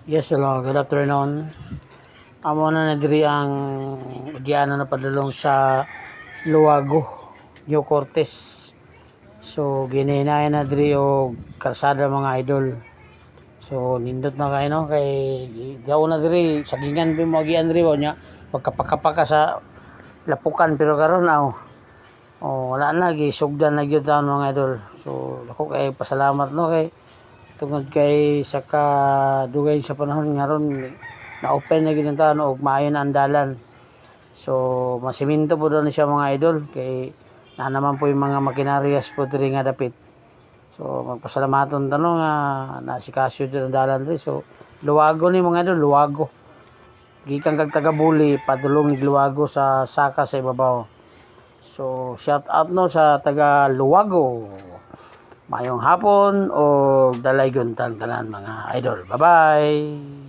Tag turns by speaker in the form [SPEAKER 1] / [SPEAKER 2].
[SPEAKER 1] Yes, hello, good afternoon. Amo na diri ang diana na padulong sa Luago, New Cortes. So ginhinay na diri og karsada mga idol. So nindot na kay no kay daw na diri sagingan bi mo agian diri nya pagkapakapaka sa lapukan pero karon wala na gisugdan na gyud taon mga idol. So ako kay pasalamat no kay tungod kay sa kadugay sa panahon ngaron na open na gyud ang taon og maayo na ang dalan. So masiminto po doon siya mga idol kay na naman po yung mga makinaryas po diri nga dapit. So magpasalamaton tanong nga nasikasyo dito ang dalan diri. So Luago ni mga idol, Luago. Gikan kag taga Buli padulong ni Luago sa Saka sa ibabaw. So shout out no sa taga Luago. Mayong hapon o dalay guntan tanan mga idol. Bye-bye!